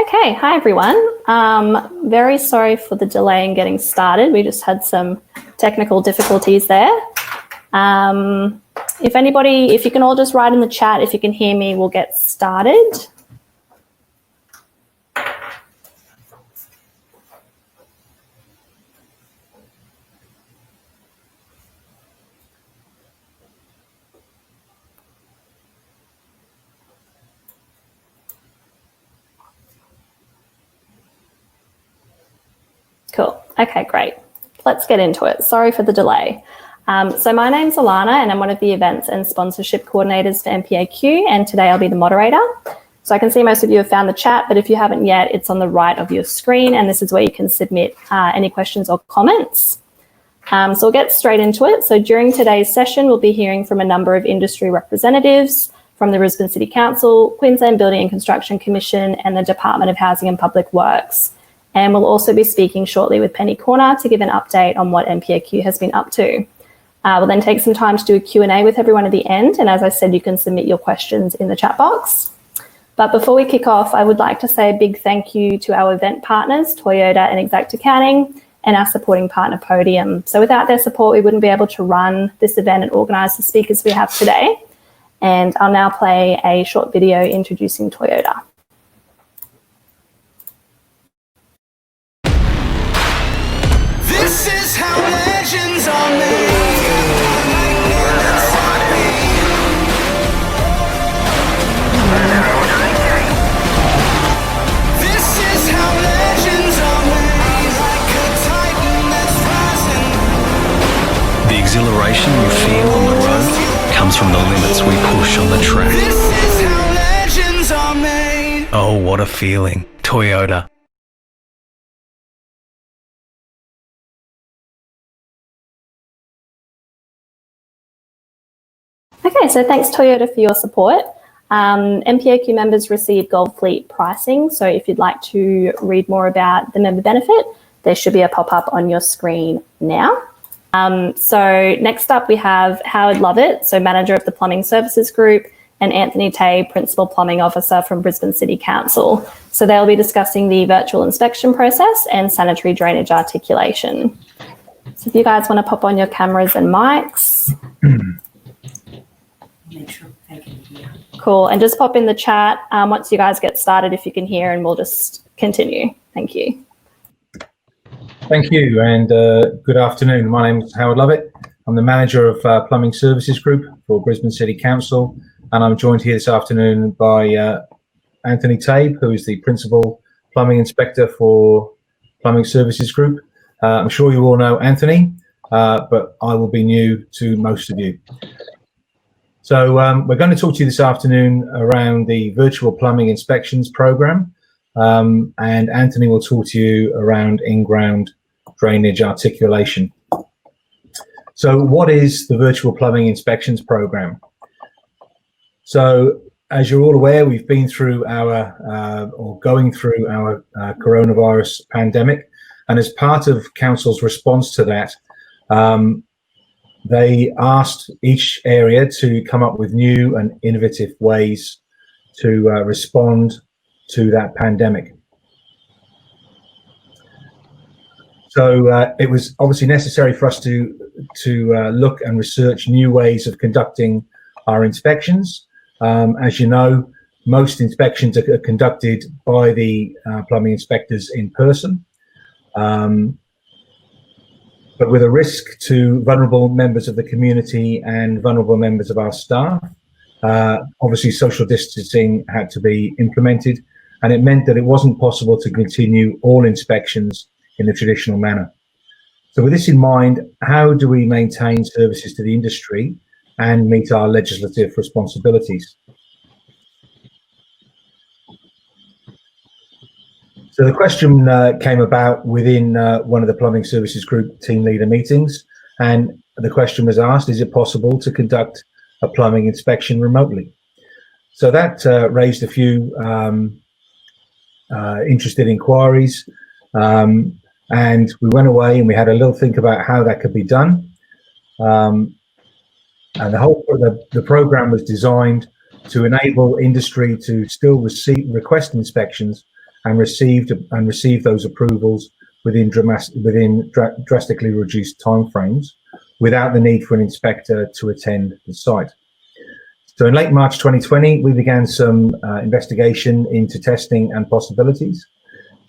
Okay, hi everyone. Very sorry for the delay in getting started. We just had some technical difficulties there. If you can all just write in the chat, if you can hear me, we'll get started. Cool. Okay, great. Let's get into it. Sorry for the delay. So my name's Alana and I'm one of the events and sponsorship coordinators for MPAQ, and today I'll be the moderator. So I can see most of you have found the chat, but if you haven't yet, it's on the right of your screen, and this is where you can submit any questions or comments. So we'll get straight into it. So during today's session, we'll be hearing from a number of industry representatives from the Brisbane City Council, Queensland Building and Construction Commission, and the Department of Housing and Public Works. And we'll also be speaking shortly with Penny Corner to give an update on what MPAQ has been up to. We'll then take some time to do a Q&A with everyone at the end. And as I said, you can submit your questions in the chat box. But before we kick off, I would like to say a big thank you to our event partners, Toyota and Exact Accounting, and our supporting partner, Podium. So without their support, we wouldn't be able to run this event and organise the speakers we have today. And I'll now play a short video introducing Toyota. This is how legends are made. This is how legends are made, like a titan that's rising. The exhilaration you feel on the road comes from the limits we push on the track. This is how legends are made. Oh, what a feeling. Toyota. Okay, so thanks Toyota for your support. MPAQ members receive Gold Fleet pricing. So if you'd like to read more about the member benefit, there should be a pop-up on your screen now. So next up we have Howard Lovett, so manager of the Plumbing Services Group, and Anthony Tay, Principal Plumbing Officer from Brisbane City Council. So they'll be discussing the virtual inspection process and sanitary drainage articulation. So if you guys want to pop on your cameras and mics. Make sure they can hear. Cool, and just pop in the chat once you guys get started if you can hear, and we'll just continue. Thank you. Thank you, and good afternoon. My name is Howard Lovett. I'm the manager of Plumbing Services Group for Brisbane City Council, and I'm joined here this afternoon by Anthony Tabe, who is the Principal Plumbing Inspector for Plumbing Services Group. I'm sure you all know Anthony, but I will be new to most of you. So we're going to talk to you this afternoon around the virtual plumbing inspections program, and Anthony will talk to you around in-ground drainage articulation. So what is the virtual plumbing inspections program? So as you're all aware, we've been through going through our coronavirus pandemic, and as part of Council's response to that, they asked each area to come up with new and innovative ways to respond to that pandemic. So it was obviously necessary for us to look and research new ways of conducting our inspections. As you know, most inspections are conducted by the plumbing inspectors in person. But with a risk to vulnerable members of the community and vulnerable members of our staff, obviously social distancing had to be implemented, and it meant that it wasn't possible to continue all inspections in the traditional manner. So with this in mind, how do we maintain services to the industry and meet our legislative responsibilities? So the question came about within one of the Plumbing Services Group team leader meetings, and the question was asked, is it possible to conduct a plumbing inspection remotely? So that raised a few interested inquiries, and we went away and we had a little think about how that could be done. And the program was designed to enable industry to still request inspections, and received those approvals within drastically reduced timeframes, without the need for an inspector to attend the site. So in late March 2020, we began some investigation into testing and possibilities.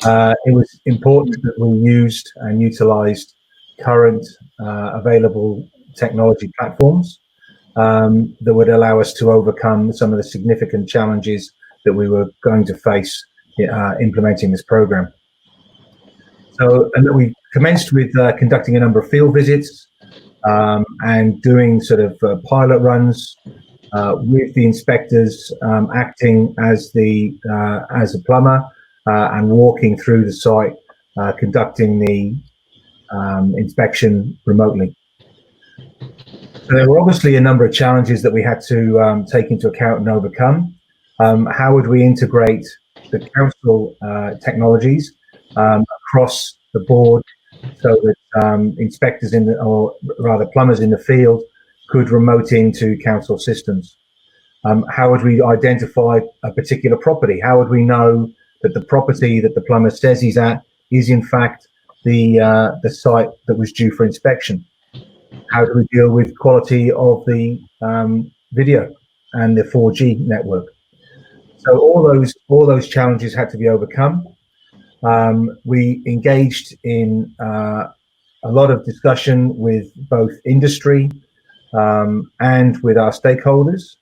It was important that we used and utilised current available technology platforms that would allow us to overcome some of the significant challenges that we were going to face implementing this program. So, and that we commenced with conducting a number of field visits and doing sort of pilot runs with the inspectors acting as a plumber and walking through the site, conducting the inspection remotely. So there were obviously a number of challenges that we had to take into account and overcome. How would we integrate the council technologies across the board so that inspectors or rather plumbers in the field could remote into council systems? How would we identify a particular property? How would we know that the property that the plumber says he's at is in fact the site that was due for inspection? How do we deal with quality of the video and the 4G network? So all those challenges had to be overcome. We engaged in a lot of discussion with both industry and with our stakeholders.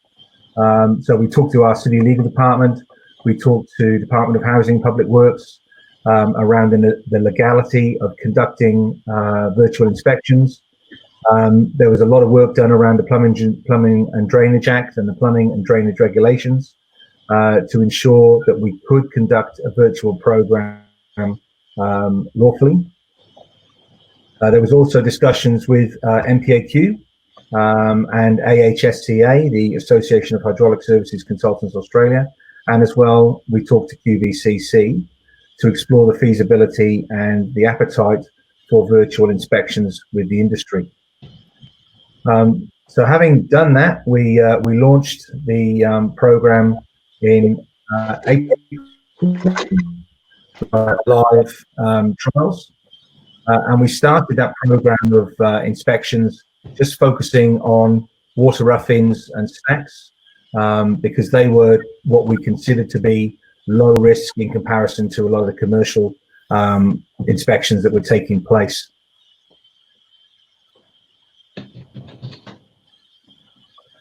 So we talked to our city legal department, we talked to Department of Housing, Public Works around the legality of conducting virtual inspections. There was a lot of work done around the Plumbing and Drainage Act and the plumbing and drainage regulations to ensure that we could conduct a virtual program lawfully. There was also discussions with MPAQ and AHSTA, the Association of Hydraulic Services Consultants Australia, and as well we talked to QBCC to explore the feasibility and the appetite for virtual inspections with the industry. So having done that, we launched the program in April, live trials, and we started that program of inspections just focusing on water rough-ins and snacks because they were what we considered to be low risk in comparison to a lot of the commercial inspections that were taking place.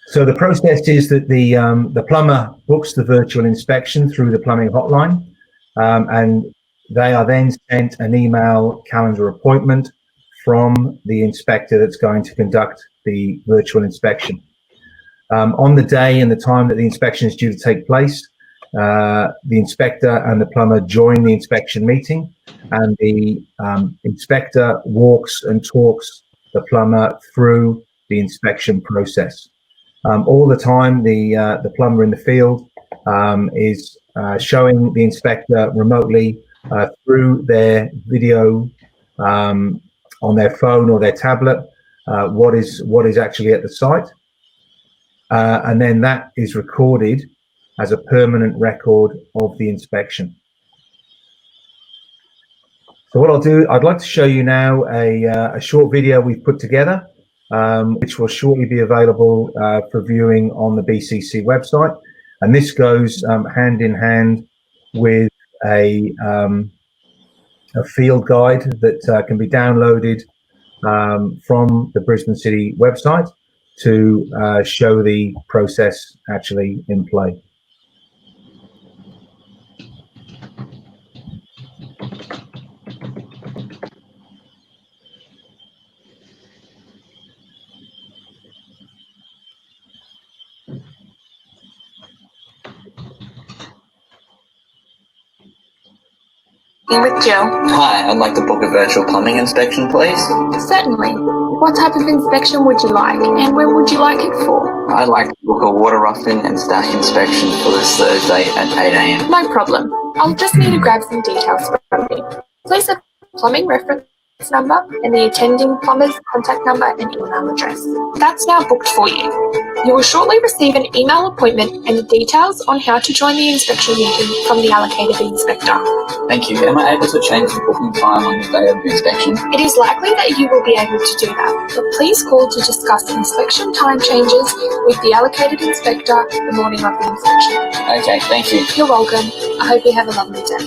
So the process is that the plumber books the virtual inspection through the plumbing hotline, and they are then sent an email calendar appointment from the inspector that's going to conduct the virtual inspection. On the day and the time that the inspection is due to take place, the inspector and the plumber join the inspection meeting, and the inspector walks and talks the plumber through the inspection process. All the time, the plumber in the field is showing the inspector remotely through their video on their phone or their tablet what is actually at the site, and then that is recorded as a permanent record of the inspection. So what I'll do, I'd like to show you now a short video we've put together, which will shortly be available for viewing on the BCC website. And this goes hand in hand with a field guide that can be downloaded from the Brisbane City website to show the process actually in play. With Jill. Hi, I'd like to book a virtual plumbing inspection, please. Certainly. What type of inspection would you like, and when would you like it for? I'd like to book a water rough-in and stack inspection for this Thursday at 8 AM. No problem. I'll just need to grab some details from you. Please have plumbing reference number and the attending plumber's contact number and email address. That's now booked for you. You will shortly receive an email appointment and details on how to join the inspection meeting from the allocated inspector. Thank you. Am I able to change the booking time on the day of the inspection? It is likely that you will be able to do that, but please call to discuss inspection time changes with the allocated inspector the morning of the inspection. Okay, thank you. You're welcome. I hope you have a lovely day.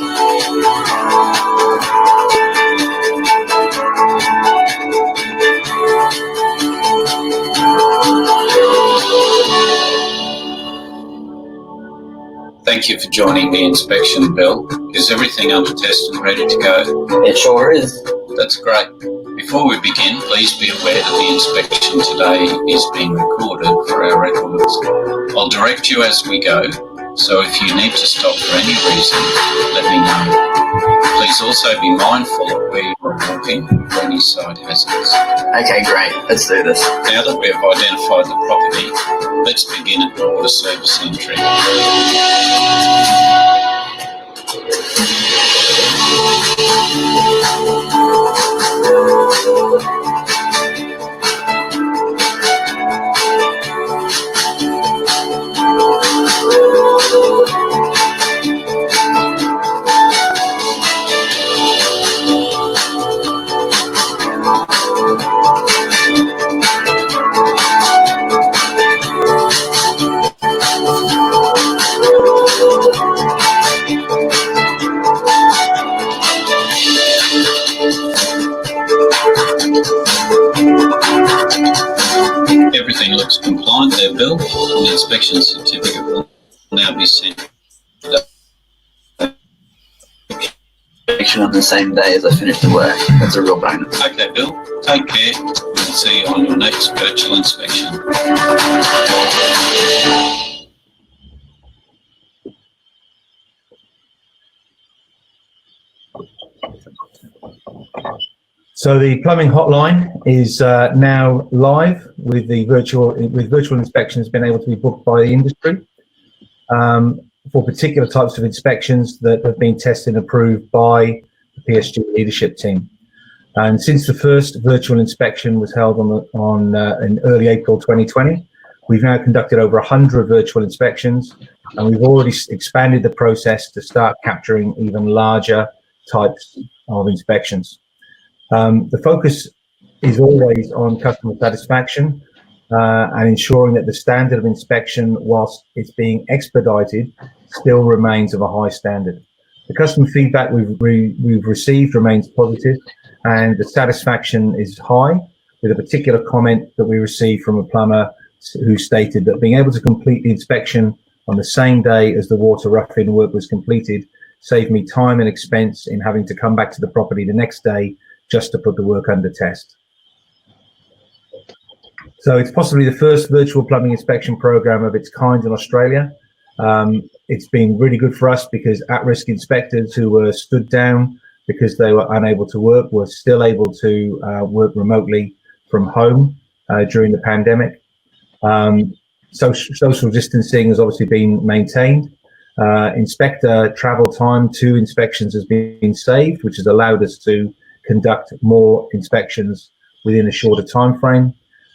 Thank you for joining the inspection, Bill. Is everything under test and ready to go? It sure is. That's great. Before we begin, please be aware that the inspection today is being recorded for our records. I'll direct you as we go, so if you need to stop for any reason, let me know. Please also be mindful of where you are walking or any side hazards. Okay, great. Let's do this. Now that we have identified the property, let's begin at the water service entry. Everything looks compliant there, Bill, and the inspection certificate will now be sent On the same day as I finish the work. That's a real bonus. Okay, Bill, take care. We'll see you on your next virtual inspection. So the plumbing hotline is now live with the virtual inspections being able to be booked by the industry for particular types of inspections that have been tested and approved by the PSG leadership team. And since the first virtual inspection was held in early April 2020, we've now conducted over 100 virtual inspections, and we've already expanded the process to start capturing even larger types of inspections. The focus is always on customer satisfaction and ensuring that the standard of inspection, whilst it's being expedited, still remains of a high standard. The customer feedback we've received remains positive, and the satisfaction is high, with a particular comment that we received from a plumber who stated that being able to complete the inspection on the same day as the water roughing work was completed saved me time and expense in having to come back to the property the next day just to put the work under test. So it's possibly the first virtual plumbing inspection program of its kind in Australia. It's been really good for us because at-risk inspectors who were stood down because they were unable to work were still able to work remotely from home during the pandemic. Social distancing has obviously been maintained. Inspector travel time to inspections has been saved, which has allowed us to conduct more inspections within a shorter time frame,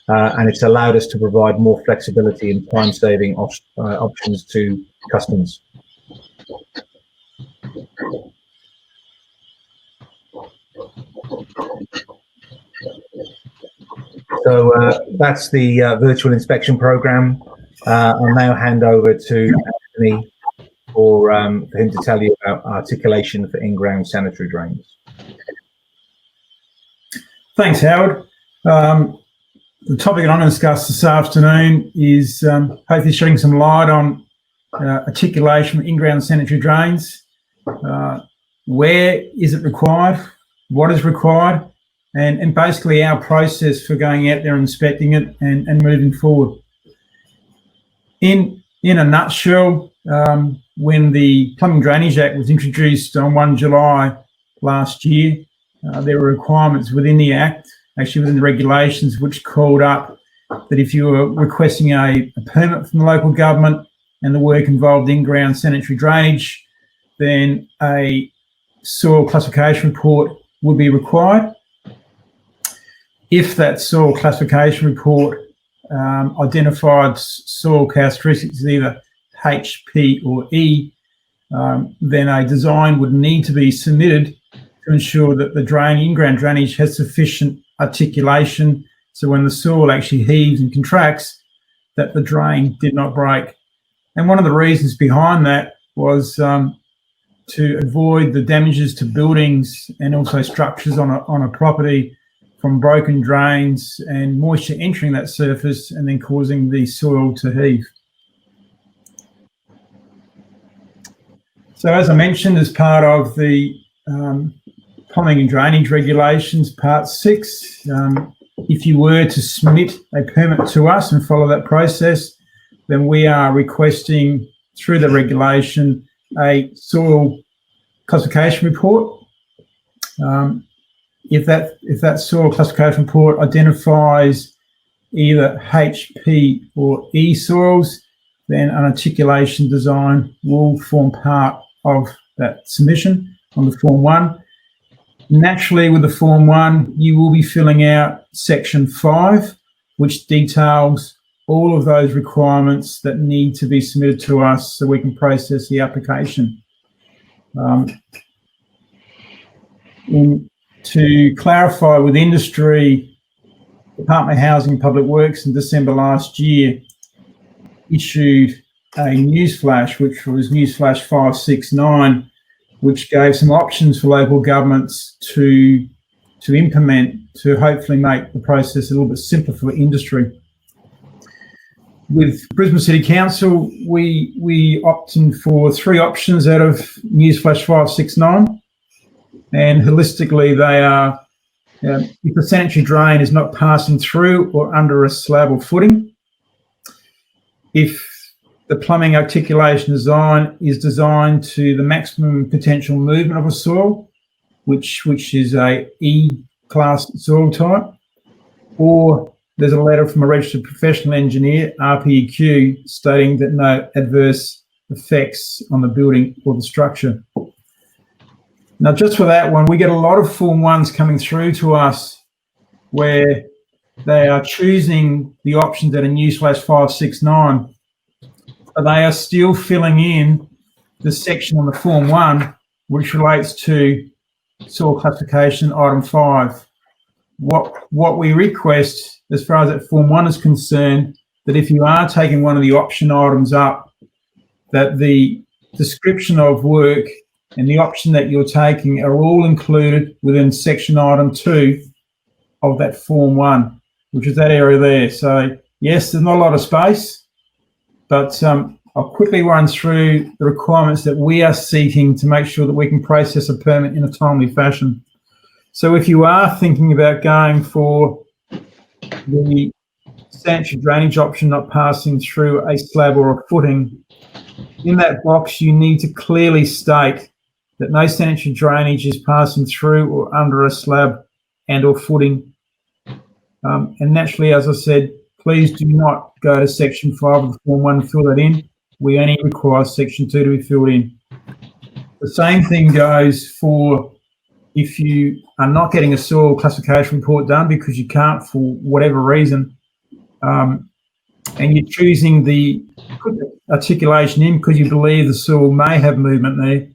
and it's allowed us to provide more flexibility and time-saving options to customers. So that's the virtual inspection program. I'll now hand over to Anthony for him to tell you about articulation for in-ground sanitary drains. Thanks, Howard. The topic I'm going to discuss this afternoon is hopefully shedding some light on articulation for in-ground sanitary drains. Where is it required? What is required? And basically our process for going out there and inspecting it and moving forward. In a nutshell, when the Plumbing Drainage Act was introduced on 1 July last year, there were requirements within the Act, actually within the regulations, which called up that if you were requesting a permit from the local government and the work involved in-ground sanitary drainage, then a soil classification report would be required. if that soil classification report identified soil characteristics either H, P or E, then a design would need to be submitted to ensure that the in-ground drainage has sufficient articulation, so when the soil actually heaves and contracts, that the drain did not break. And one of the reasons behind that was to avoid the damages to buildings and also structures on a property from broken drains and moisture entering that surface and then causing the soil to heave. So as I mentioned, as part of the plumbing and drainage regulations, part 6, if you were to submit a permit to us and follow that process, then we are requesting through the regulation a soil classification report. If that soil classification report identifies either H, P or E soils, then an articulation design will form part of that submission on the Form 1. Naturally, with the Form 1, you will be filling out Section 5, which details all of those requirements that need to be submitted to us so we can process the application. To clarify with industry, Department of Housing and Public Works in December last year issued a newsflash, which was newsflash 569, which gave some options for local governments to implement to hopefully make the process a little bit simpler for industry. With Brisbane City Council, we opted for 3 options out of newsflash 569, and holistically they are if the sanitary drain is not passing through or under a slab or footing, if the plumbing articulation design is designed to the maximum potential movement of a soil, which is a E-class soil type, or there's a letter from a registered professional engineer, RPEQ, stating that no adverse effects on the building or the structure. Now, just for that one, we get a lot of Form 1s coming through to us where they are choosing the options that are newsflash 569, but they are still filling in the section on the Form 1 which relates to soil classification item 5. What we request as far as that Form 1 is concerned, that if you are taking one of the option items up, that the description of work and the option that you're taking are all included within section item 2 of that Form 1, which is that area there. So yes, there's not a lot of space, but I'll quickly run through the requirements that we are seeking to make sure that we can process a permit in a timely fashion. So if you are thinking about going for the sanitary drainage option not passing through a slab or a footing, in that box you need to clearly state that no sanitary drainage is passing through or under a slab and or footing. And naturally, as I said, please do not go to section 5 of the Form 1 and fill that in. We only require section 2 to be filled in. The same thing goes for if you are not getting a soil classification report done because you can't for whatever reason, and you're choosing the articulation in because you believe the soil may have movement there,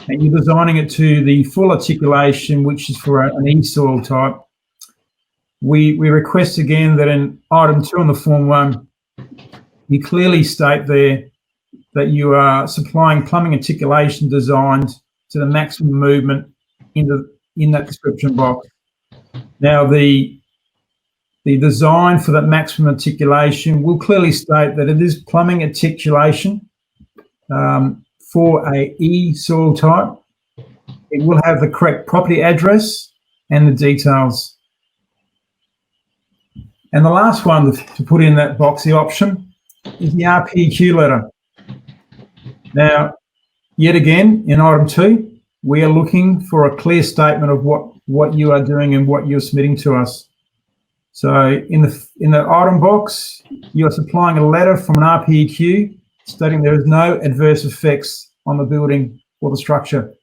and you're designing it to the full articulation, which is for an E-soil type. We request again that in item 2 on the Form 1, you clearly state there that you are supplying plumbing articulation designs to the maximum movement in that description box. Now, the design for that maximum articulation will clearly state that it is plumbing articulation for a E soil type. It will have the correct property address and the details. And the last one to put in that box, the option, is the RPEQ letter. Now, yet again, in item 2, we are looking for a clear statement of what you are doing and what you're submitting to us. So in the item box, you are supplying a letter from an RPEQ stating there is no adverse effects on the building or the structure.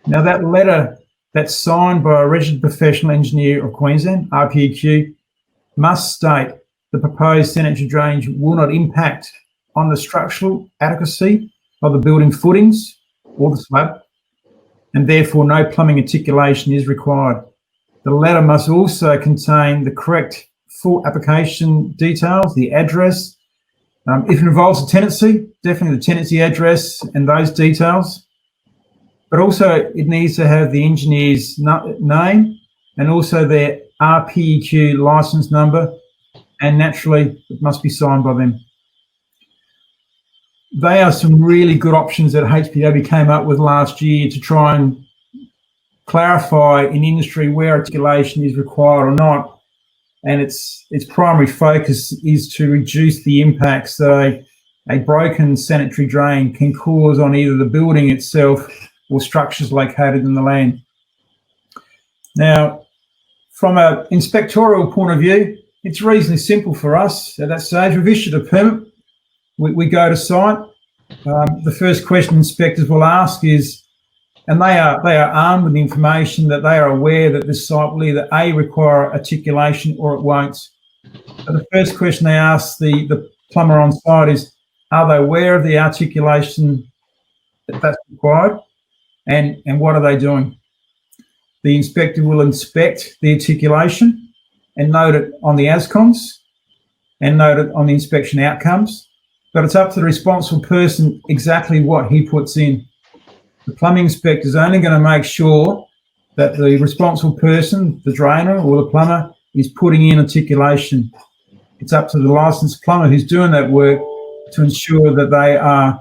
Now, that letter that's signed by a registered professional engineer of Queensland, RPEQ, must state the proposed sanitary drainage will not impact on the structural adequacy of the building footings or the slab, and therefore no plumbing articulation is required. The letter must also contain the correct full application details, the address. If it involves a tenancy, definitely the tenancy address and those details. But also it needs to have the engineer's name and also their RPEQ license number, and naturally it must be signed by them. They are some really good options that HPW came up with last year to try and clarify in industry where articulation is required or not. And its primary focus is to reduce the impacts that a broken sanitary drain can cause on either the building itself or structures located in the land. Now, from an inspectorial point of view, it's reasonably simple for us at that stage. We've issued a permit. We go to site. The first question inspectors will ask is, and they are armed with the information that they are aware that this site will either A, require articulation or it won't. So the first question they ask the plumber on site is, are they aware of the articulation that's required, and what are they doing? The inspector will inspect the articulation and note it on the ASCONs and note it on the inspection outcomes, but it's up to the responsible person exactly what he puts in. The plumbing inspector is only going to make sure that the responsible person, the drainer or the plumber, is putting in articulation. It's up to the licensed plumber who's doing that work to ensure that they are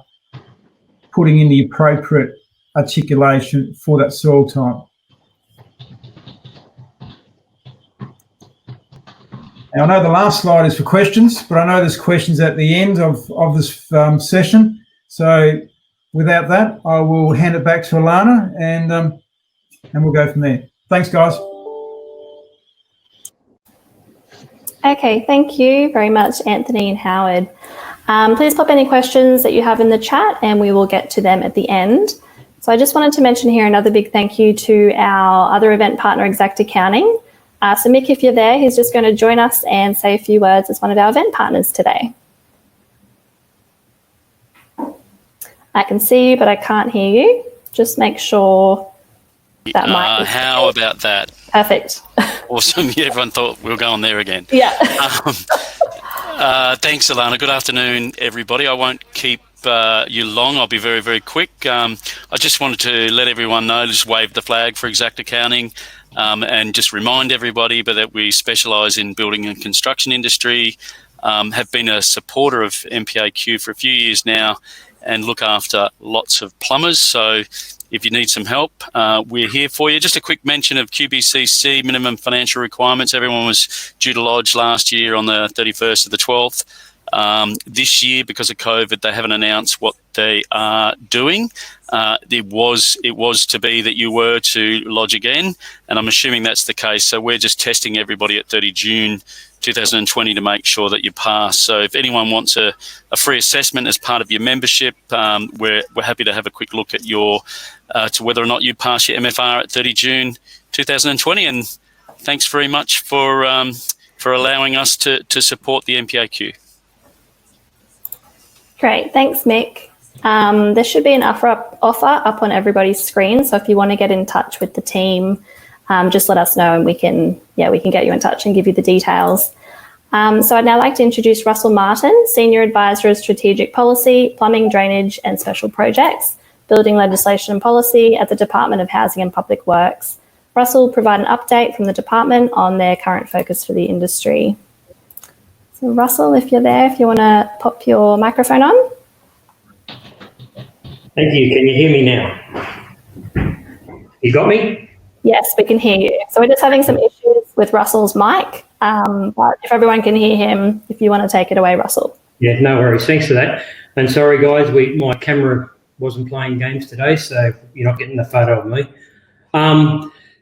putting in the appropriate articulation for that soil type. Now, I know the last slide is for questions, but I know there's questions at the end of this session. So without that, I will hand it back to Alana and we'll go from there. Thanks, guys. Okay, thank you very much, Anthony and Howard. Please pop any questions that you have in the chat and we will get to them at the end. So I just wanted to mention here another big thank you to our other event partner, Exact Accounting. So Mick, if you're there, he's just going to join us and say a few words as one of our event partners today. I can see you, but I can't hear you. Just make sure that mic is how about that? Perfect. Awesome. Yeah, everyone thought we were going there again. Yeah. Thanks, Alana. Good afternoon, everybody. I won't keep you long. I'll be very, very quick. I just wanted to let everyone know, just wave the flag for Exact Accounting and just remind everybody that we specialise in building and construction industry, have been a supporter of MPAQ for a few years now and look after lots of plumbers. So if you need some help, we're here for you. Just a quick mention of QBCC, minimum financial requirements. Everyone was due to lodge last year on the 31st of the 12th. This year, because of COVID, they haven't announced what they are doing. It was to be that you were to lodge again, and I'm assuming that's the case. So we're just testing everybody at 30 June 2020 to make sure that you pass. So if anyone wants a free assessment as part of your membership, we're happy to have a quick look at your to whether or not you pass your MFR at 30 June 2020. And thanks very much for allowing us to support the MPAQ. Great, thanks, Mick. There should be an offer up on everybody's screen. So if you want to get in touch with the team, just let us know and we can get you in touch and give you the details. So I'd now like to introduce Russell Martin, Senior Advisor of Strategic Policy, Plumbing, Drainage and Special Projects, Building Legislation and Policy at the Department of Housing and Public Works. Russell will provide an update from the department on their current focus for the industry. So Russell, if you're there, if you want to pop your microphone on. Thank you. Can you hear me now? You got me? Yes, we can hear you. So we're just having some issues with Russell's mic, but if everyone can hear him, if you want to take it away, Russell. Yeah, no worries. Thanks for that. And sorry, guys, my camera wasn't playing games today, so you're not getting the photo of me.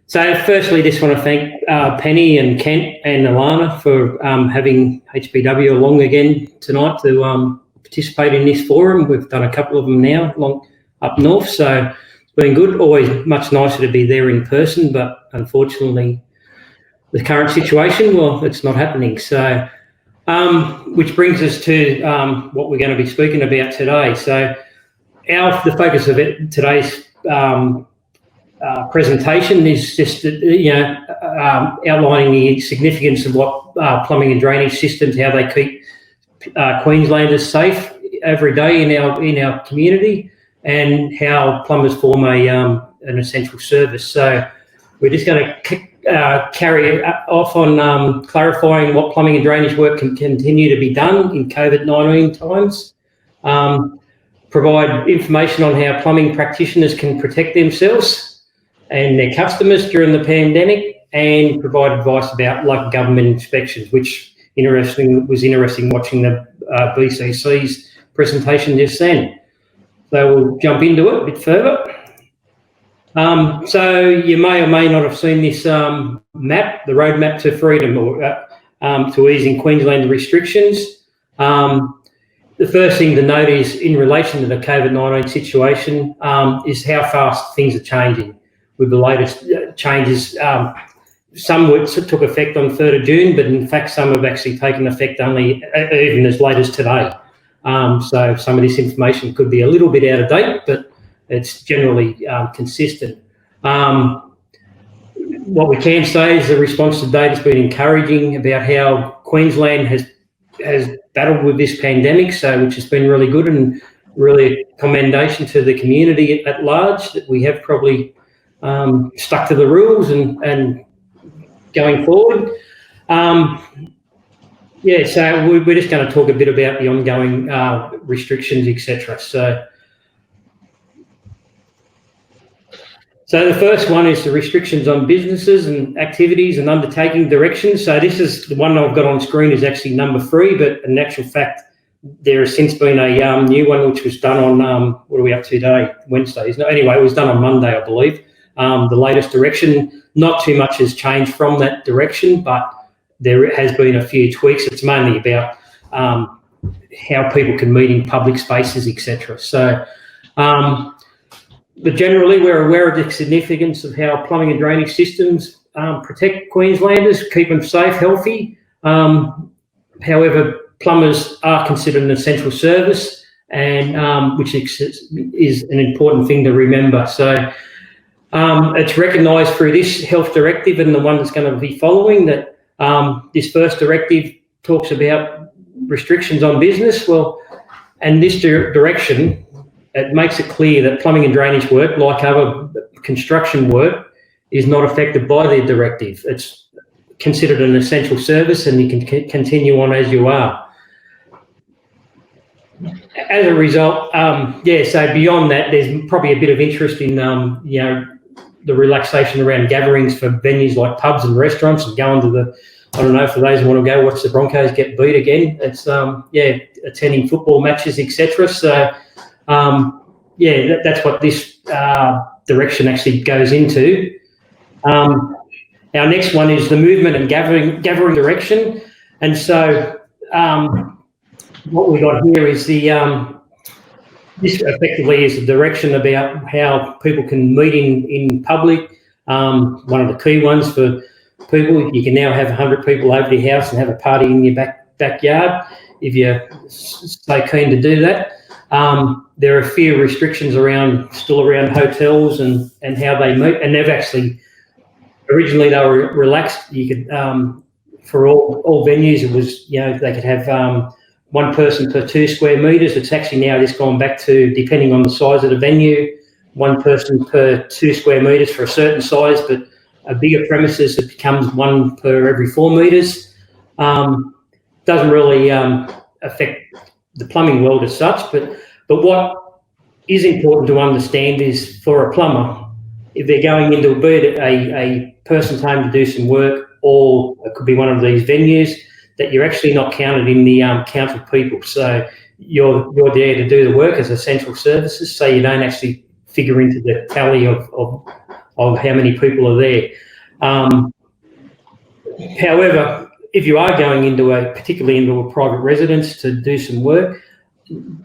So firstly, just want to thank Penny and Kent and Alana for having HPW along again tonight to participate in this forum. We've done a couple of them now up north, so been good. Always much nicer to be there in person, but unfortunately, the current situation, well, it's not happening. So, which brings us to what we're going to be speaking about today. So, the focus of today's presentation is just, outlining the significance of what plumbing and drainage systems, how they keep Queenslanders safe every day in our community, and how plumbers form an essential service. So we're just going to carry off on clarifying what plumbing and drainage work can continue to be done in COVID-19 times, provide information on how plumbing practitioners can protect themselves and their customers during the pandemic, and provide advice about local government inspections, which was interesting watching the BCC's presentation just then. So we'll jump into it a bit further. So you may or may not have seen this map, the roadmap to freedom, or to easing Queensland restrictions. The first thing to note is, in relation to the COVID-19 situation, is how fast things are changing. With the latest changes, some took effect on 3rd of June, but in fact some have actually taken effect only even as late as today. So some of this information could be a little bit out of date, but it's generally consistent. What we can say is the response to date has been encouraging about how Queensland has battled with this pandemic, which has been really good, and really a commendation to the community at large that we have probably stuck to the rules and going forward. So we're just going to talk a bit about the ongoing restrictions, etc. So the first one is the restrictions on businesses and activities and undertaking directions. So this is the one I've got on screen, is actually number 3, but in actual fact, there has since been a new one which was done on, what are we up to today? Wednesday, isn't it? Anyway, it was done on Monday, I believe. The latest direction, not too much has changed from that direction, but there has been a few tweaks. It's mainly about how people can meet in public spaces, etc. So, but generally, we're aware of the significance of how plumbing and drainage systems protect Queenslanders, keep them safe, healthy. However, plumbers are considered an essential service, and which is an important thing to remember. So it's recognised through this health directive and the one that's going to be following that this first directive talks about restrictions on business. Well, and this direction, it makes it clear that plumbing and drainage work, like other construction work, is not affected by the directive. It's considered an essential service, and you can continue on as you are. As a result, so beyond that, there's probably a bit of interest in, the relaxation around gatherings for venues like pubs and restaurants, and going to the, I don't know, for those who want to go watch the Broncos get beat again, it's, attending football matches, etc. So, that's what this direction actually goes into. Our next one is the movement and gathering direction. And so what we got here is this effectively is the direction about how people can meet in public. One of the key ones for people, you can now have 100 people over to your house and have a party in your backyard if you're so keen to do that. There are a few restrictions still around hotels and how they meet, and they've actually, originally they were relaxed. You could, for all venues, it was, they could have one person per 2 square metres. It's actually now just gone back to, depending on the size of the venue, one person per 2 square metres for a certain size, but a bigger premises, it becomes 1 per every 4 metres. Doesn't really affect the plumbing world as such, but what is important to understand is, for a plumber, if they're going into a person's home to do some work, or it could be one of these venues, that you're actually not counted in the count of people. So you're there to do the work as essential services, so you don't actually figure into the tally of how many people are there. However, if you are going particularly into a private residence to do some work,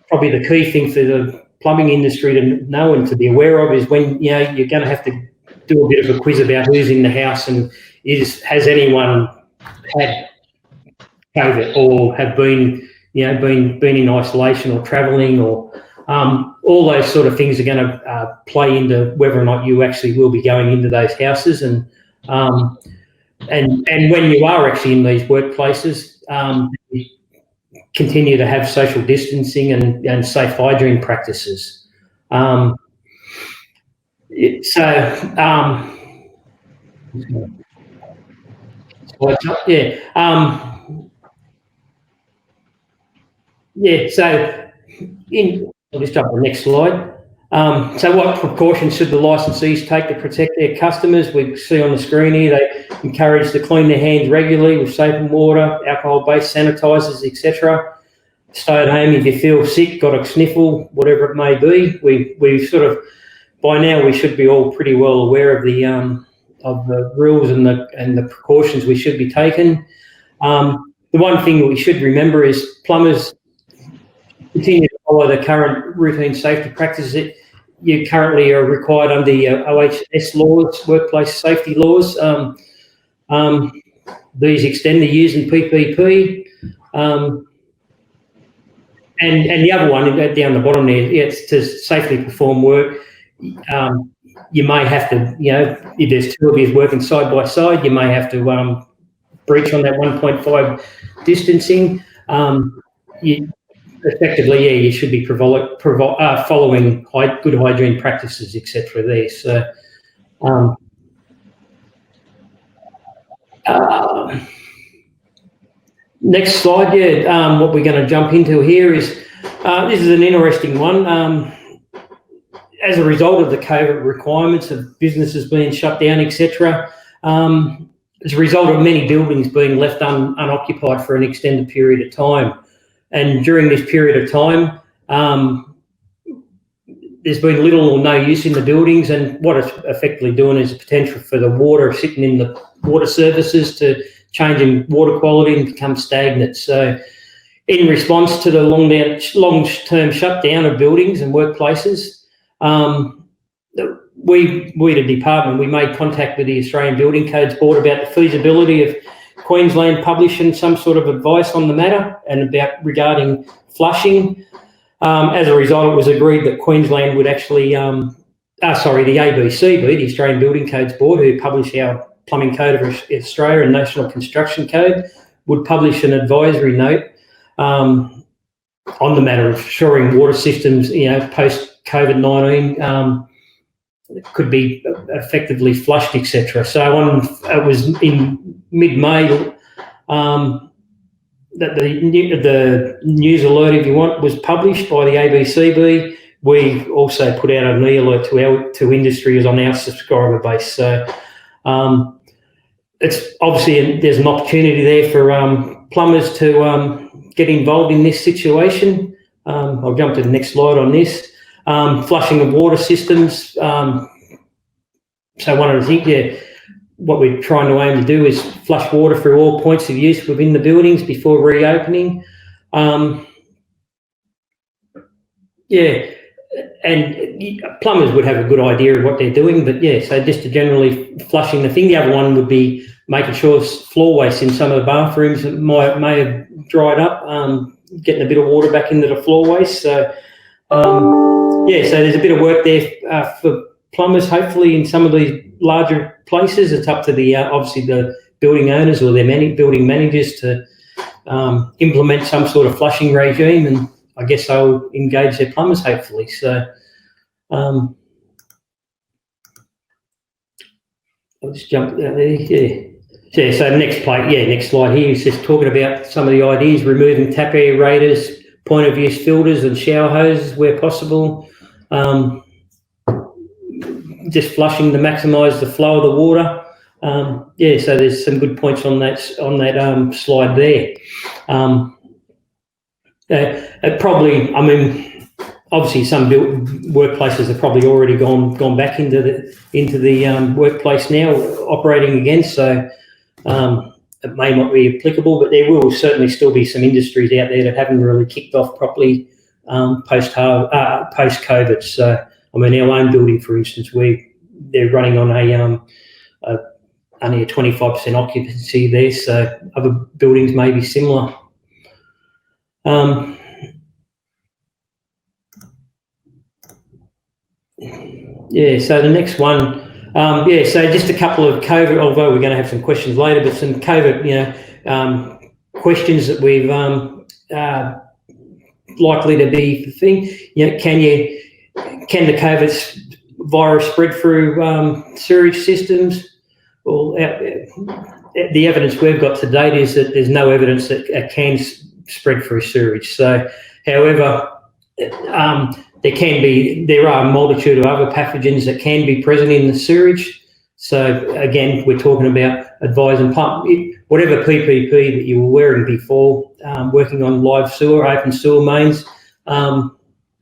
probably the key thing for the plumbing industry to know and to be aware of is when, you're going to have to do a bit of a quiz about who's in the house and has anyone had COVID or have been, been in isolation or travelling, or all those sort of things are going to play into whether or not you actually will be going into those houses. And when you are actually in these workplaces, you continue to have social distancing and safe hygiene practices. I'll just jump to the next slide. So what precautions should the licensees take to protect their customers? We see on the screen here, they encourage to clean their hands regularly with soap and water, alcohol-based sanitisers, etc. Stay at home if you feel sick, got a sniffle, whatever it may be. We sort of, by now, we should be all pretty well aware of the rules and the precautions we should be taking. The one thing that we should remember is plumbers continue to follow the current routine safety practices. You currently are required under the OHS laws, workplace safety laws. These extend the using PPP. And the other one down the bottom there, it's to safely perform work. You may have to, if there's two of you working side by side, you may have to breach on that 1.5 distancing. Effectively, you should be following good hygiene practices, etc. there. So, next slide. What we're going to jump into here is this is an interesting one. As a result of the COVID requirements of businesses being shut down, etc., as a result of many buildings being left unoccupied for an extended period of time. And during this period of time, there's been little or no use in the buildings, and what it's effectively doing is a potential for the water sitting in the water services to change in water quality and become stagnant. So in response to the long-term shutdown of buildings and workplaces, we the department, we made contact with the Australian Building Codes Board about the feasibility of Queensland publishing some sort of advice on the matter and regarding flushing. As a result, it was agreed that Queensland would actually, the ABCB, the Australian Building Codes Board, who publish our Plumbing Code of Australia and National Construction Code, would publish an advisory note on the matter of ensuring water systems, post-COVID-19 could be effectively flushed, etc. So it was in mid-May that the news alert, if you want, was published by the ABCB. We also put out an e-alert to industry on our subscriber base. So it's obviously there's an opportunity there for plumbers to get involved in this situation. I'll jump to the next slide on this. Flushing of water systems. So one of the things, what we're trying to aim to do is flush water through all points of use within the buildings before reopening. And plumbers would have a good idea of what they're doing, but so just to generally flushing the thing. The other one would be making sure floor waste in some of the bathrooms that may have dried up, getting a bit of water back into the floor waste. So so there's a bit of work there for plumbers, hopefully in some of these larger places. It's up to the obviously the building owners or their building managers to implement some sort of flushing regime, and I guess they'll engage their plumbers hopefully. So I'll just jump down there. So next slide here is just talking about some of the ideas: removing tap aerators, point of use filters and shower hoses where possible. Just flushing to maximise the flow of the water. So there's some good points on that slide there. Obviously some workplaces have probably already gone back into the workplace now, operating again. So it may not be applicable, but there will certainly still be some industries out there that haven't really kicked off properly post-COVID. So, I mean, our own building, for instance, they're running on only a 25% occupancy there, so other buildings may be similar. So the next one, so just a couple of COVID, although we're going to have some questions later, but some COVID, questions that we've likely to be the thing. Can the COVID virus spread through sewage systems? Well, the evidence we've got to date is that there's no evidence that it can spread through sewage. So, however, there are a multitude of other pathogens that can be present in the sewage. So again, we're talking about advising whatever PPP that you were wearing before, working on live sewer, open sewer mains,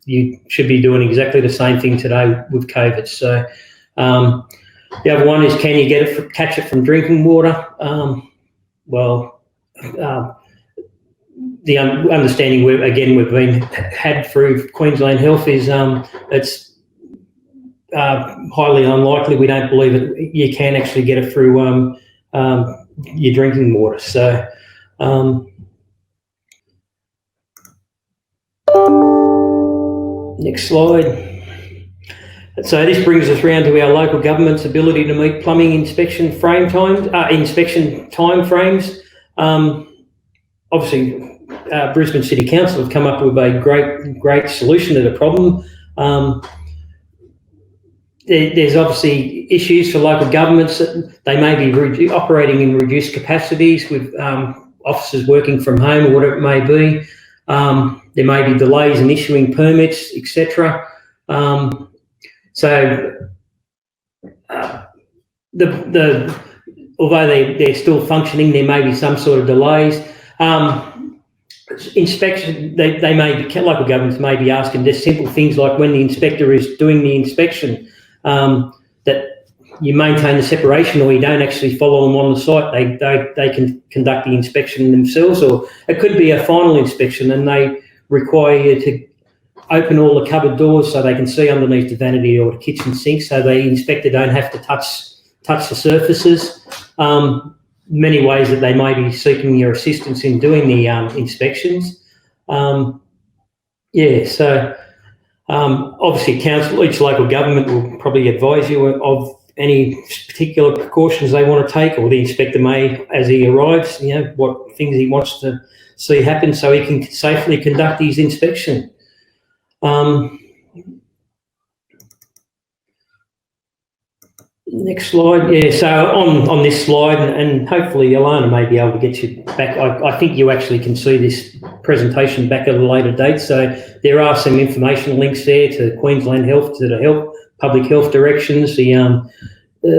you should be doing exactly the same thing today with COVID. So the other one is, can you catch it from drinking water? The understanding we've had through Queensland Health is it's highly unlikely. We don't believe that you can actually get it through your drinking water. So next slide. So this brings us round to our local government's ability to meet plumbing inspection time frames. Obviously, Brisbane City Council have come up with a great solution to the problem. There's obviously issues for local governments that they may be operating in reduced capacities with officers working from home or whatever it may be. There may be delays in issuing permits, etc. Although they're still functioning, there may be some sort of delays. Inspection, local governments may be asking just simple things like, when the inspector is doing the inspection, that you maintain the separation, or you don't actually follow them on the site. They can conduct the inspection themselves, or it could be a final inspection and they require you to open all the cupboard doors so they can see underneath the vanity or the kitchen sink, so the inspector don't have to touch the surfaces. Many ways that they may be seeking your assistance in doing the inspections. Obviously each local government will probably advise you of any particular precautions they want to take, or the inspector may, as he arrives, what things he wants to see happen so he can safely conduct his inspection. Next slide. So on this slide, and hopefully Alana may be able to get you back. I think you actually can see this presentation back at a later date. So there are some information links there to Queensland Health, to the public health directions, the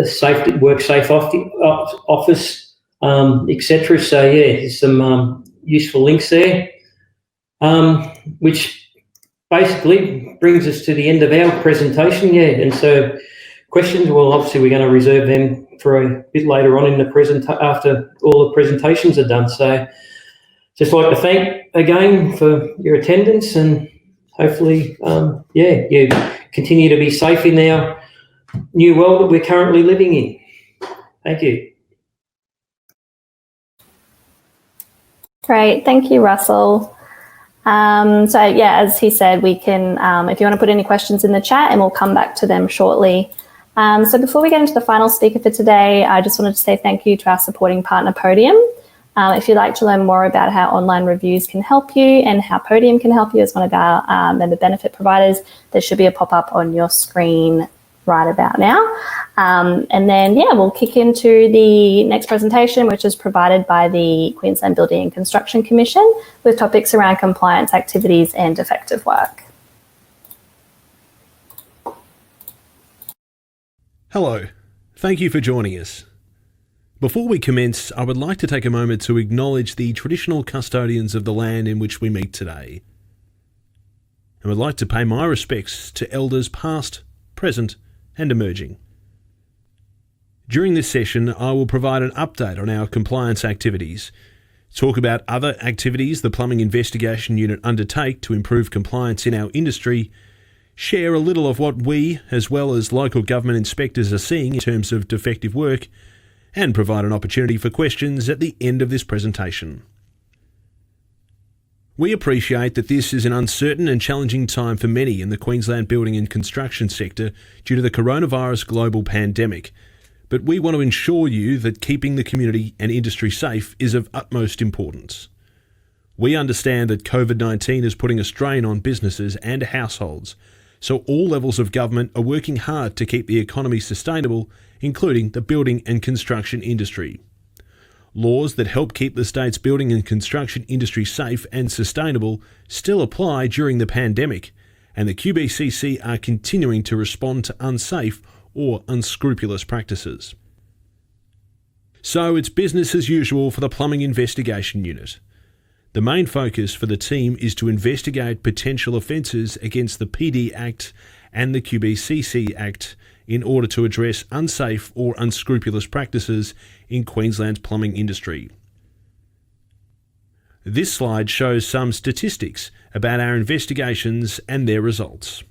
safety WorkSafe office, etc. So there's some useful links there, which basically brings us to the end of our presentation. And so questions, well, obviously we're going to reserve them for a bit later on in the after all the presentations are done. So just like to thank again for your attendance, and hopefully, you continue to be safe in our new world that we're currently living in. Thank you. Great, thank you, Russell. As he said, we can, if you want to put any questions in the chat, and we'll come back to them shortly. So before we get into the final speaker for today, I just wanted to say thank you to our supporting partner, Podium. If you'd like to learn more about how online reviews can help you and how Podium can help you as one of our member benefit providers, there should be a pop-up on your screen right about now. And then, we'll kick into the next presentation, which is provided by the Queensland Building and Construction Commission, with topics around compliance activities and effective work. Hello, thank you for joining us. Before we commence, I would like to take a moment to acknowledge the traditional custodians of the land in which we meet today. I would like to pay my respects to elders past, present and emerging. During this session, I will provide an update on our compliance activities, talk about other activities the Plumbing Investigation Unit undertake to improve compliance in our industry, share a little of what we, as well as local government inspectors, are seeing in terms of defective work, and provide an opportunity for questions at the end of this presentation. We appreciate that this is an uncertain and challenging time for many in the Queensland building and construction sector due to the coronavirus global pandemic, but we want to ensure you that keeping the community and industry safe is of utmost importance. We understand that COVID-19 is putting a strain on businesses and households, so all levels of government are working hard to keep the economy sustainable, including the building and construction industry. Laws that help keep the state's building and construction industry safe and sustainable still apply during the pandemic, and the QBCC are continuing to respond to unsafe or unscrupulous practices. So it's business as usual for the Plumbing Investigation Unit. The main focus for the team is to investigate potential offences against the PD Act and the QBCC Act in order to address unsafe or unscrupulous practices in Queensland's plumbing industry. This slide shows some statistics about our investigations and their results.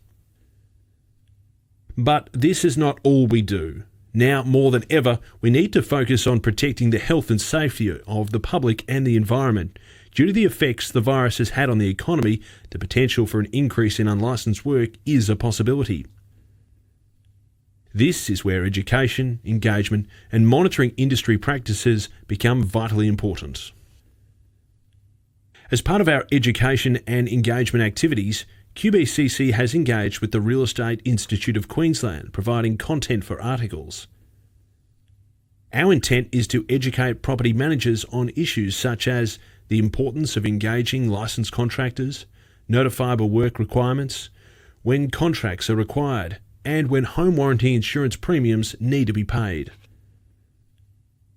But this is not all we do. Now more than ever, we need to focus on protecting the health and safety of the public and the environment. Due to the effects the virus has had on the economy, the potential for an increase in unlicensed work is a possibility. This is where education, engagement, and monitoring industry practices become vitally important. As part of our education and engagement activities, QBCC has engaged with the Real Estate Institute of Queensland, providing content for articles. Our intent is to educate property managers on issues such as the importance of engaging licensed contractors, notifiable work requirements, when contracts are required, and when home warranty insurance premiums need to be paid.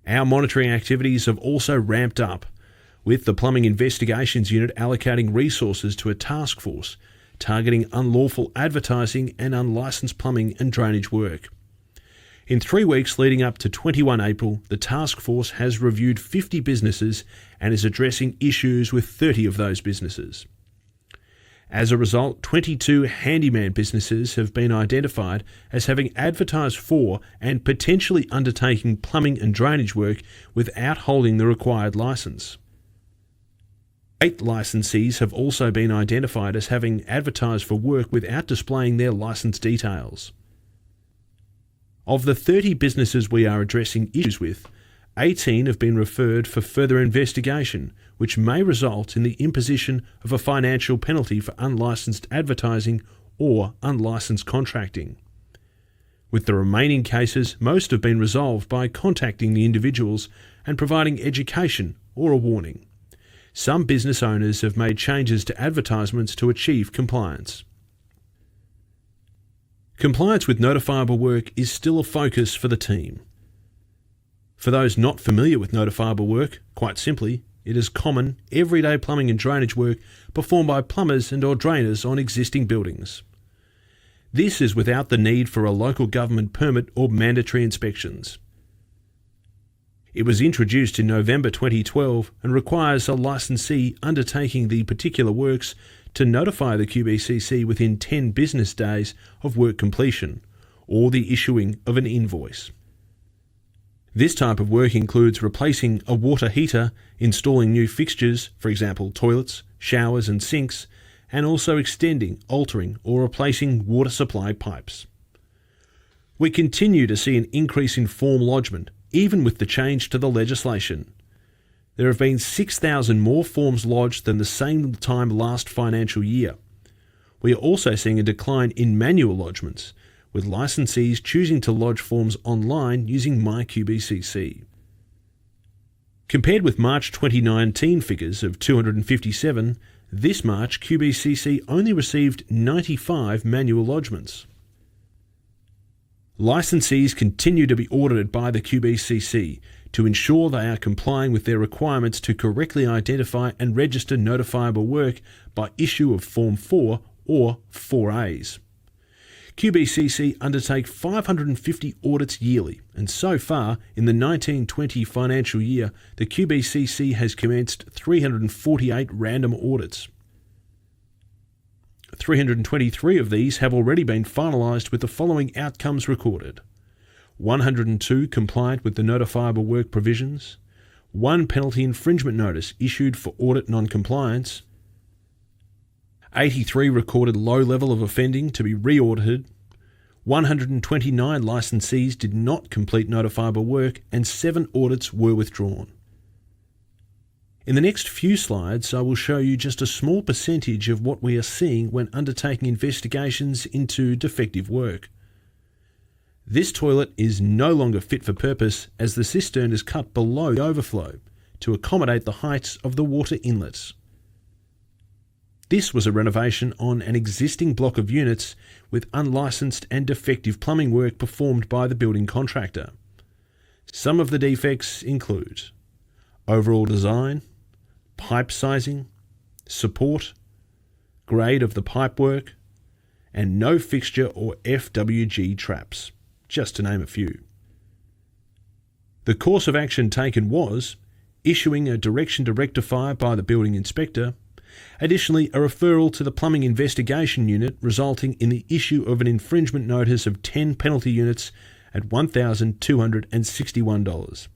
Our monitoring activities have also ramped up, with the Plumbing Investigations Unit allocating resources to a task force targeting unlawful advertising and unlicensed plumbing and drainage work. In 3 weeks leading up to 21 April, the task force has reviewed 50 businesses and is addressing issues with 30 of those businesses. As a result, 22 handyman businesses have been identified as having advertised for and potentially undertaking plumbing and drainage work without holding the required licence. 8 licensees have also been identified as having advertised for work without displaying their licence details. Of the 30 businesses we are addressing issues with, 18 have been referred for further investigation, which may result in the imposition of a financial penalty for unlicensed advertising or unlicensed contracting. With the remaining cases, most have been resolved by contacting the individuals and providing education or a warning. Some business owners have made changes to advertisements to achieve compliance. Compliance with notifiable work is still a focus for the team. For those not familiar with notifiable work, quite simply, it is common, everyday plumbing and drainage work performed by plumbers and or drainers on existing buildings. This is without the need for a local government permit or mandatory inspections. It was introduced in November 2012 and requires a licensee undertaking the particular works to notify the QBCC within 10 business days of work completion or the issuing of an invoice. This type of work includes replacing a water heater, installing new fixtures, for example toilets, showers and sinks, and also extending, altering or replacing water supply pipes. We continue to see an increase in form lodgement, even with the change to the legislation. There have been 6,000 more forms lodged than the same time last financial year. We are also seeing a decline in manual lodgements, with licensees choosing to lodge forms online using MyQBCC. Compared with March 2019 figures of 257, this March QBCC only received 95 manual lodgements. Licensees continue to be audited by the QBCC to ensure they are complying with their requirements to correctly identify and register notifiable work by issue of Form 4 or 4As. QBCC undertake 550 audits yearly, and so far, in the 1920 financial year, the QBCC has commenced 348 random audits. 323 of these have already been finalised with the following outcomes recorded. 102 complied with the notifiable work provisions, 1 penalty infringement notice issued for audit non-compliance, 83 recorded low level of offending to be re-audited, 129 licensees did not complete notifiable work, and 7 audits were withdrawn. In the next few slides, I will show you just a small percentage of what we are seeing when undertaking investigations into defective work. This toilet is no longer fit for purpose as the cistern is cut below the overflow to accommodate the heights of the water inlets. This was a renovation on an existing block of units with unlicensed and defective plumbing work performed by the building contractor. Some of the defects include overall design, pipe sizing, support, grade of the pipework, and no fixture or FWG traps, just to name a few. The course of action taken was issuing a direction to rectify by the building inspector, additionally a referral to the plumbing investigation unit resulting in the issue of an infringement notice of 10 penalty units at $1,261.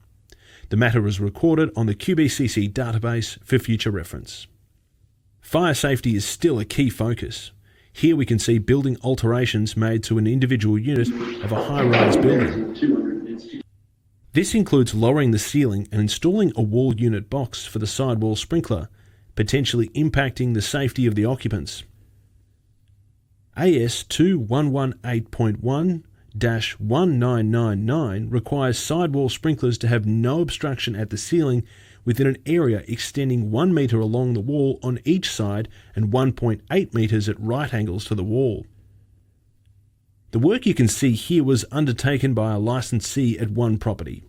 The matter was recorded on the QBCC database for future reference. Fire safety is still a key focus. Here we can see building alterations made to an individual unit of a high-rise building. This includes lowering the ceiling and installing a wall unit box for the sidewall sprinkler, potentially impacting the safety of the occupants. AS 2118.1-1999 requires sidewall sprinklers to have no obstruction at the ceiling within an area extending 1 metre along the wall on each side and 1.8 metres at right angles to the wall. The work you can see here was undertaken by a licensee at one property.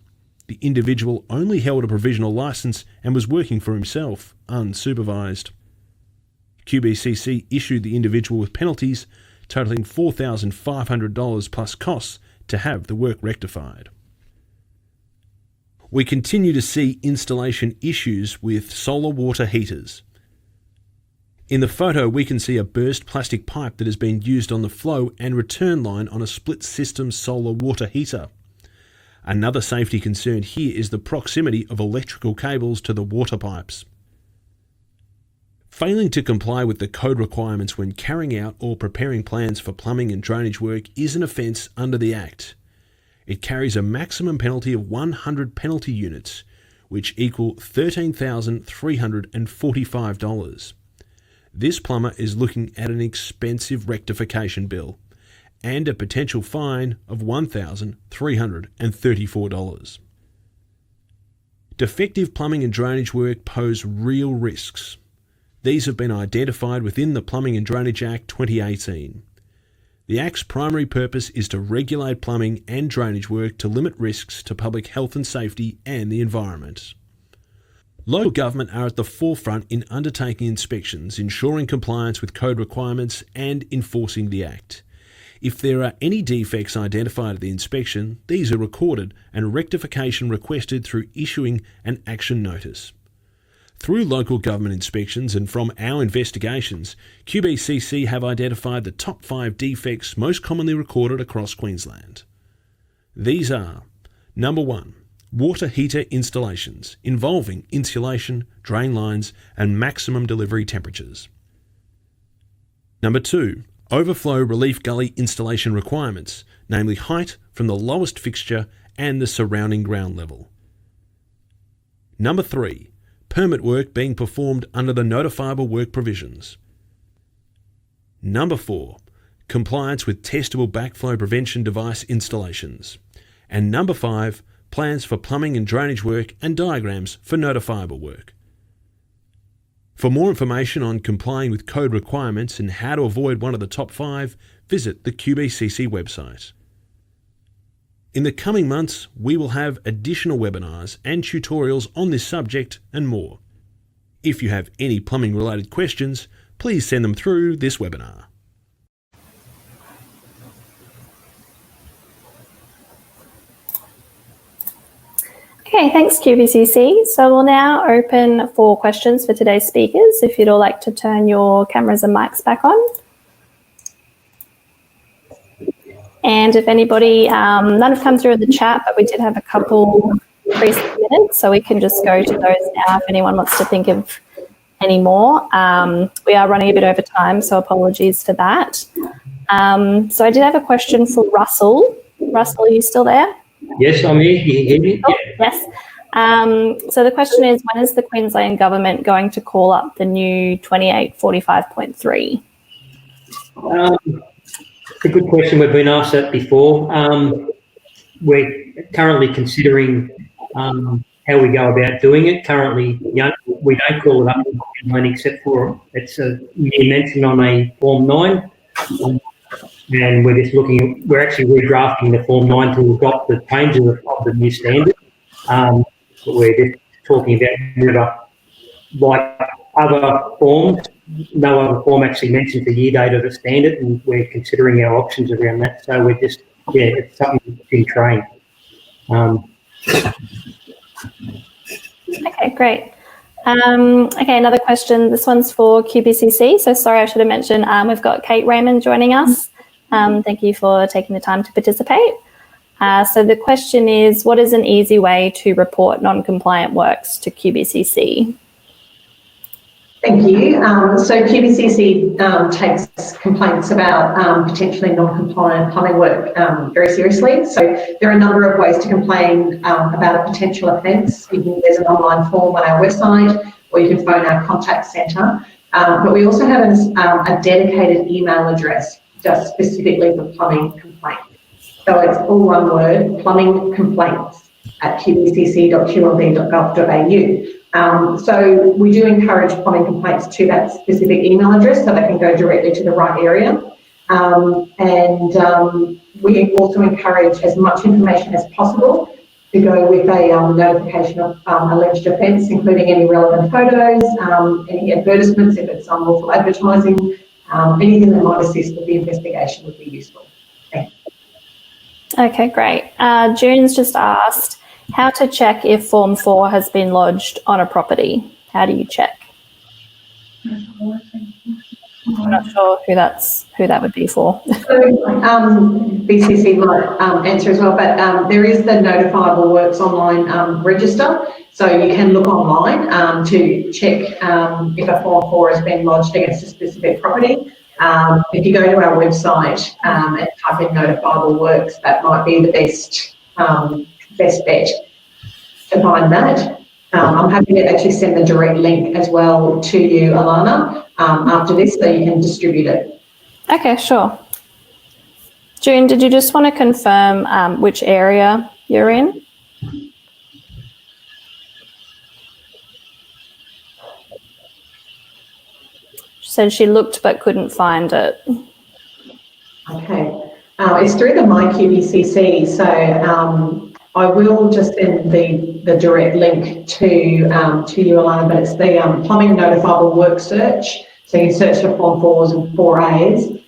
The individual only held a provisional licence and was working for himself, unsupervised. QBCC issued the individual with penalties totalling $4,500 plus costs to have the work rectified. We continue to see installation issues with solar water heaters. In the photo, we can see a burst plastic pipe that has been used on the flow and return line on a split system solar water heater. Another safety concern here is the proximity of electrical cables to the water pipes. Failing to comply with the code requirements when carrying out or preparing plans for plumbing and drainage work is an offence under the Act. It carries a maximum penalty of 100 penalty units, which equal $13,345. This plumber is looking at an expensive rectification bill and a potential fine of $1,334. Defective plumbing and drainage work pose real risks. These have been identified within the Plumbing and Drainage Act 2018. The Act's primary purpose is to regulate plumbing and drainage work to limit risks to public health and safety and the environment. Local government are at the forefront in undertaking inspections, ensuring compliance with code requirements and enforcing the Act. If there are any defects identified at the inspection, these are recorded and rectification requested through issuing an action notice. Through local government inspections and from our investigations, QBCC have identified the top 5 defects most commonly recorded across Queensland. These are: number 1, water heater installations involving insulation, drain lines and maximum delivery temperatures. Number 2, overflow relief gully installation requirements, namely height from the lowest fixture and the surrounding ground level. Number 3, permit work being performed under the notifiable work provisions. Number 4, compliance with testable backflow prevention device installations. And number 5, plans for plumbing and drainage work and diagrams for notifiable work. For more information on complying with code requirements and how to avoid one of the top 5, visit the QBCC website. In the coming months, we will have additional webinars and tutorials on this subject and more. If you have any plumbing related questions, please send them through this webinar. Okay, thanks QBCC. So we'll now open for questions for today's speakers. If you'd all like to turn your cameras and mics back on. And if anybody, none have come through in the chat, but we did have a couple pre-submitted, so we can just go to those now if anyone wants to think of any more. We are running a bit over time, so apologies for that. So I did have a question for Russell. Russell, are you still there? Yes, I'm here. You hear me? Oh, yes. So the question is, when is the Queensland government going to call up the new 2845.3? It's a good question. We've been asked that before. We're currently considering how we go about doing it. Currently, we don't call it up in Queensland except for it's you mentioned on a Form 9. And we're just we're actually redrafting the Form 9 to adopt the changes of the new standard. But we're just talking about whether, like other forms, no other form actually mentions the year date of the standard, and we're considering our options around that. So we're just, it's something in train. Okay, great. Okay, another question. This one's for QBCC. So sorry, I should have mentioned we've got Kate Raymond joining us. Thank you for taking the time to participate. So the question is, what is an easy way to report non-compliant works to QBCC? Thank you. So QBCC takes complaints about potentially non-compliant plumbing work very seriously. So there are a number of ways to complain about a potential offence. There's an online form on our website, or you can phone our contact centre. But we also have a dedicated email address just specifically for plumbing complaints. So it's all one word, plumbingcomplaints@qbcc.qld.gov.au. So we do encourage plumbing complaints to that specific email address so they can go directly to the right area. We also encourage as much information as possible to go with a notification of alleged offence, including any relevant photos, any advertisements if it's unlawful advertising, anything that might assist with the investigation would be useful. Thanks. Okay, great. June's just asked how to check if Form 4 has been lodged on a property. How do you check? I'm not sure who that would be for. So BCC might answer as well, but there is the Notifiable Works online register. So you can look online to check if a Form 4 has been lodged against a specific property. If you go to our website and type in Notifiable Works, that might be the best bet to find that. I'm happy to actually send the direct link as well to you, Alana, after this, so you can distribute it. Okay, sure. June, did you just want to confirm which area you're in? She said she looked but couldn't find it. Okay. It's through the My QBCC, so I will just send the direct link to you, Alana, but it's the Plumbing Notifiable Work search. So you search for Form 4s and 4As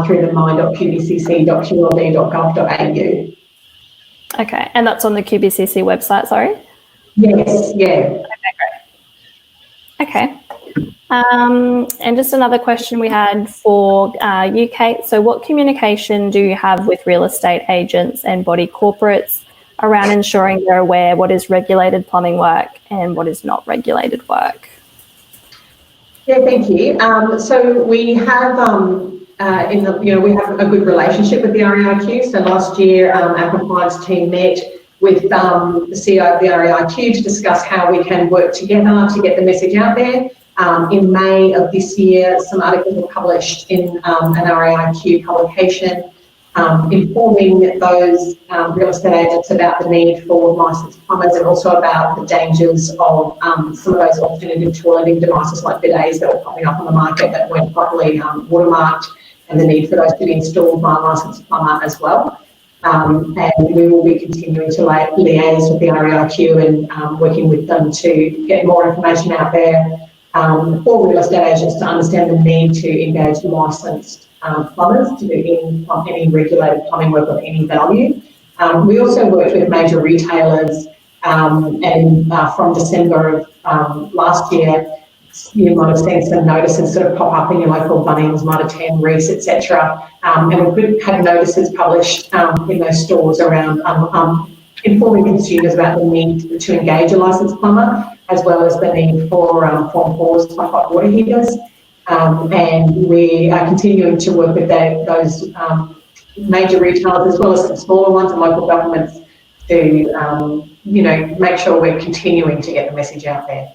through the my.qbcc.qld.gov.au. Okay, and that's on the QBCC website, sorry? Yes, yeah. Okay, great. Okay. And just another question we had for UK. So what communication do you have with real estate agents and body corporates around ensuring they're aware what is regulated plumbing work and what is not regulated work? Yeah, thank you. So we have we have a good relationship with the REIQ. So last year, our compliance team met with the CEO of the REIQ to discuss how we can work together to get the message out there. In May of this year, some articles were published in an REIQ publication informing those real estate agents about the need for licensed plumbers and also about the dangers of some of those alternative toileting devices like bidets that were popping up on the market that weren't properly watermarked, and the need for those to be installed by a licensed plumber as well. And we will be continuing to liaise with the REIQ and working with them to get more information out there for real estate agents to understand the need to engage licensed plumbers to do any regulated plumbing work of any value. We also worked with major retailers and from December of last year, you might have seen some notices sort of pop up in your local Bunnings, Mitre 10, Reece, etc. And we've had notices published in those stores around informing consumers about the need to engage a licensed plumber, as well as the need for Form 4s for hot water heaters. And we are continuing to work with those major retailers, as well as some smaller ones and local governments, to make sure we're continuing to get the message out there.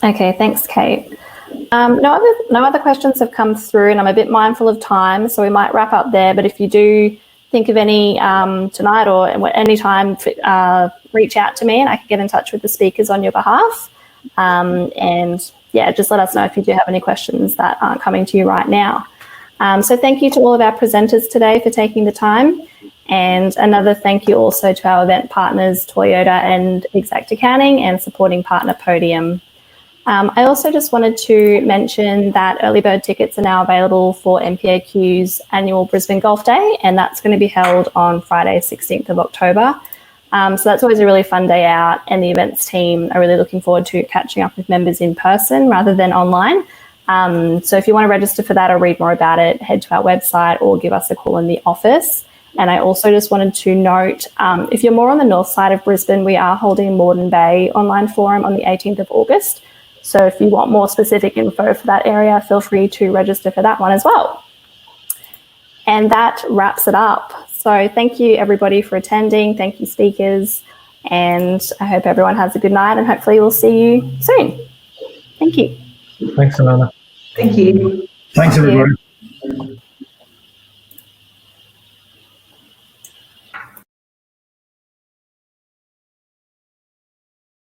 Okay, thanks, Kate. No other questions have come through, and I'm a bit mindful of time, so we might wrap up there. But if you do think of any tonight or any time, reach out to me and I can get in touch with the speakers on your behalf. And yeah, just let us know if you do have any questions that aren't coming to you right now. So thank you to all of our presenters today for taking the time. And another thank you also to our event partners, Toyota and Exact Accounting, and supporting partner Podium. I also just wanted to mention that early bird tickets are now available for MPAQ's annual Brisbane Golf Day, and that's going to be held on Friday, 16th of October. So that's always a really fun day out, and the events team are really looking forward to catching up with members in person rather than online. So if you want to register for that or read more about it, head to our website or give us a call in the office. And I also just wanted to note, if you're more on the north side of Brisbane, we are holding Moreton Bay online forum on the 18th of August. So if you want more specific info for that area, feel free to register for that one as well. And that wraps it up. So thank you everybody for attending. Thank you speakers. And I hope everyone has a good night, and hopefully we'll see you soon. Thank you. Thanks, Alana. Thank you. Thanks, everybody.